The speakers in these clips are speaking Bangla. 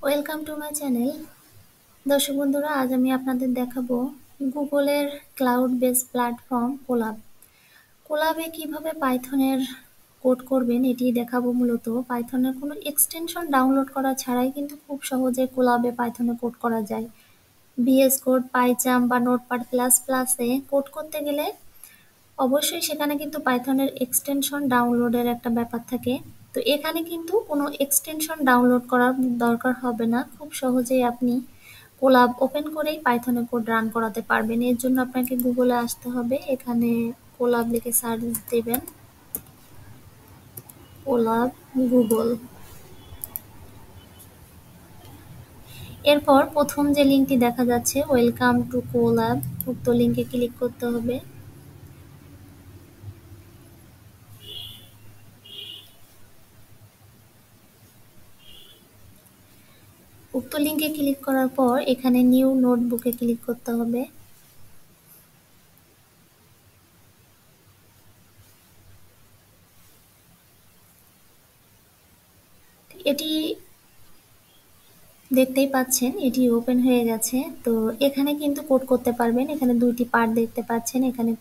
Welcome to my channel. দর্শক বন্ধুরা, আজ আমি আপনাদের দেখাবো গুগলের ক্লাউড বেস প্ল্যাটফর্ম কোলাব। কোলাবে কিভাবে পাইথনের কোড করবেন এটি দেখাবো। মূলত পাইথনের কোনো এক্সটেনশন ডাউনলোড করা ছাড়াই কিন্তু খুব সহজে কোলাবে পাইথনে কোড করা যায়। বিএস কোড, পাইচাম বা নোটপ্যাড প্লাস প্লাসে কোড করতে গেলে অবশ্যই সেখানে কিন্তু পাইথনের এক্সটেনশন ডাউনলোডের একটা ব্যাপার থাকে। তো এখানে কিন্তু কোনো এক্সটেনশন ডাউনলোড করার দরকার হবে না, খুব সহজেই আপনি কোলাব ওপেন করেই পাইথনে কোড রান করাতে পারবেন। এর জন্য আপনাকে গুগলে আসতে হবে, এখানে কোলাব লিখে সার্চ দেবেন, কোলাব গুগল। এরপর প্রথম যে লিঙ্কটি দেখা যাচ্ছে ওয়েলকাম টু কোলাব, উক্ত লিঙ্কে ক্লিক করতে হবে। উক্ত লিঙ্কে ক্লিক করার পর এখানে নিউ নোটবুকে ক্লিক করতে হবে। এটি দেখতেই পাচ্ছেন, এটি ওপেন হয়ে গেছে। তো এখানে কিন্তু কোড করতে পারবেন। এখানে দুইটি পার্ট দেখতে পাচ্ছেন, এখানে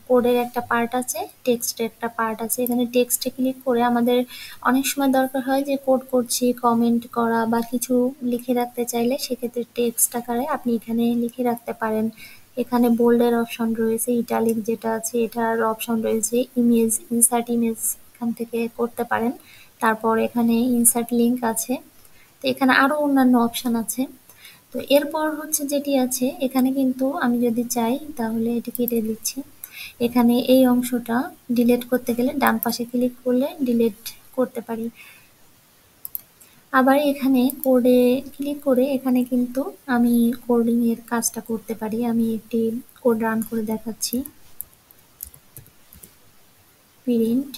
কোডের একটা পার্ট আছে, টেক্সটের একটা পার্ট আছে। এখানে টেক্সটে ক্লিক করে আমাদের অনেক সময় দরকার হয় যে কোড করছি, কমেন্ট করা বা কিছু লিখে রাখতে চাইলে সেক্ষেত্রে টেক্সট আকারে আপনি এখানে লিখে রাখতে পারেন। এখানে বোল্ডের অপশন রয়েছে, ইটালিক যেটা আছে এটার অপশন রয়েছে, ইমেজ, ইনসার্ট ইমেজ এখান থেকে করতে পারেন। তারপর এখানে ইনসার্ট লিঙ্ক আছে। তো এখানে আরো অন্যান্য অপশন আছে। তো এরপর হচ্ছে যেটি আছে, এখানে কিন্তু আমি যদি চাই তাহলে এটি কেটে দিচ্ছি। এখানে এই অংশটা ডিলিট করতে গেলে ডান পাশে ক্লিক করলে ডিলিট করতে পারি। আবার এখানে কোডে ক্লিক করে এখানে কিন্তু আমি কোডিং এর কাজটা করতে পারি। আমি একটি কোড রান করে দেখাচ্ছি। প্রিন্ট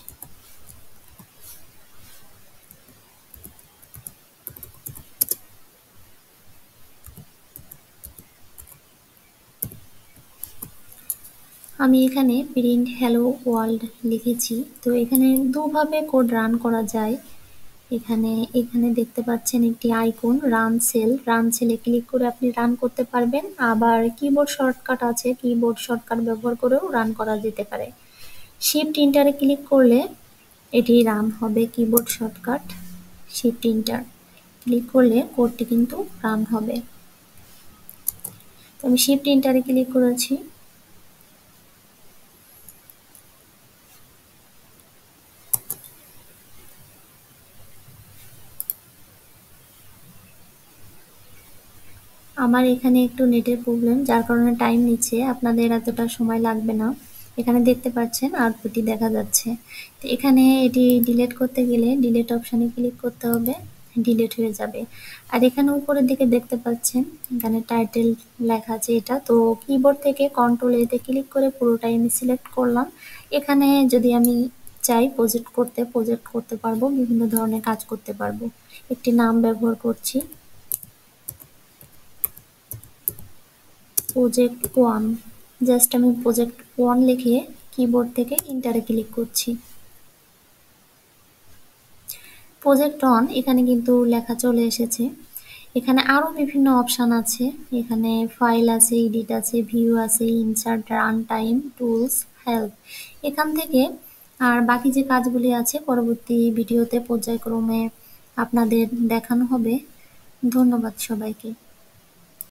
আমি এখানে প্রিন্ট হ্যালো ওয়ার্ল্ড লিখেছি। তো এখানে দুভাবে কোড রান করা যায়। এখানে এখানে দেখতে পাচ্ছেন একটি আইকন, রান সেলে ক্লিক করে আপনি রান করতে পারবেন। আবার কিবোর্ড শর্টকাট আছে, কিবোর্ড শর্টকাট ব্যবহার করেও রান করা যেতে পারে। শিফট ইন্টারে ক্লিক করলে এটি রান হবে। Keyboard shortcut shift inter click করলে কোডটি কিন্তু রান হবে। তো আমি শিফট ইন্টারে ক্লিক করেছি। আমার এখানে একটু নেটের প্রবলেম, যার কারণে টাইম নিচ্ছে, আপনাদের এতটা সময় লাগবে না। এখানে দেখতে পাচ্ছেন আউটপুটটি দেখা যাচ্ছে। তো এখানে এটি ডিলিট করতে গেলে ডিলিট অপশানে ক্লিক করতে হবে, ডিলিট হয়ে যাবে। আর এখানে উপরের দিকে দেখতে পাচ্ছেন এখানে টাইটেল লেখা আছে এটা। তো কিবোর্ড থেকে কন্ট্রোল এতে ক্লিক করে পুরোটাই আমি সিলেক্ট করলাম। এখানে যদি আমি চাই প্রজেক্ট করতে পারবো, বিভিন্ন ধরনের কাজ করতে পারবো। একটি নাম ব্যবহার করছি, প্রজেক্ট ওয়ান। জাস্ট আমি প্রজেক্ট ওয়ান লিখে কিবোর্ড থেকে ইন্টারে ক্লিক করছি। প্রজেক্ট অন এখানে কিন্তু লেখা চলে এসেছে। এখানে আরো বিভিন্ন অপশন আছে, এখানে ফাইল আছে, এডিট আছে, ভিউ আছে, insert, run time, tools, help. এখান থেকে আর বাকি যে কাজগুলি আছে পরবর্তী ভিডিওতে পর্যায়ক্রমে আপনাদের দেখানো হবে। ধন্যবাদ সবাইকে।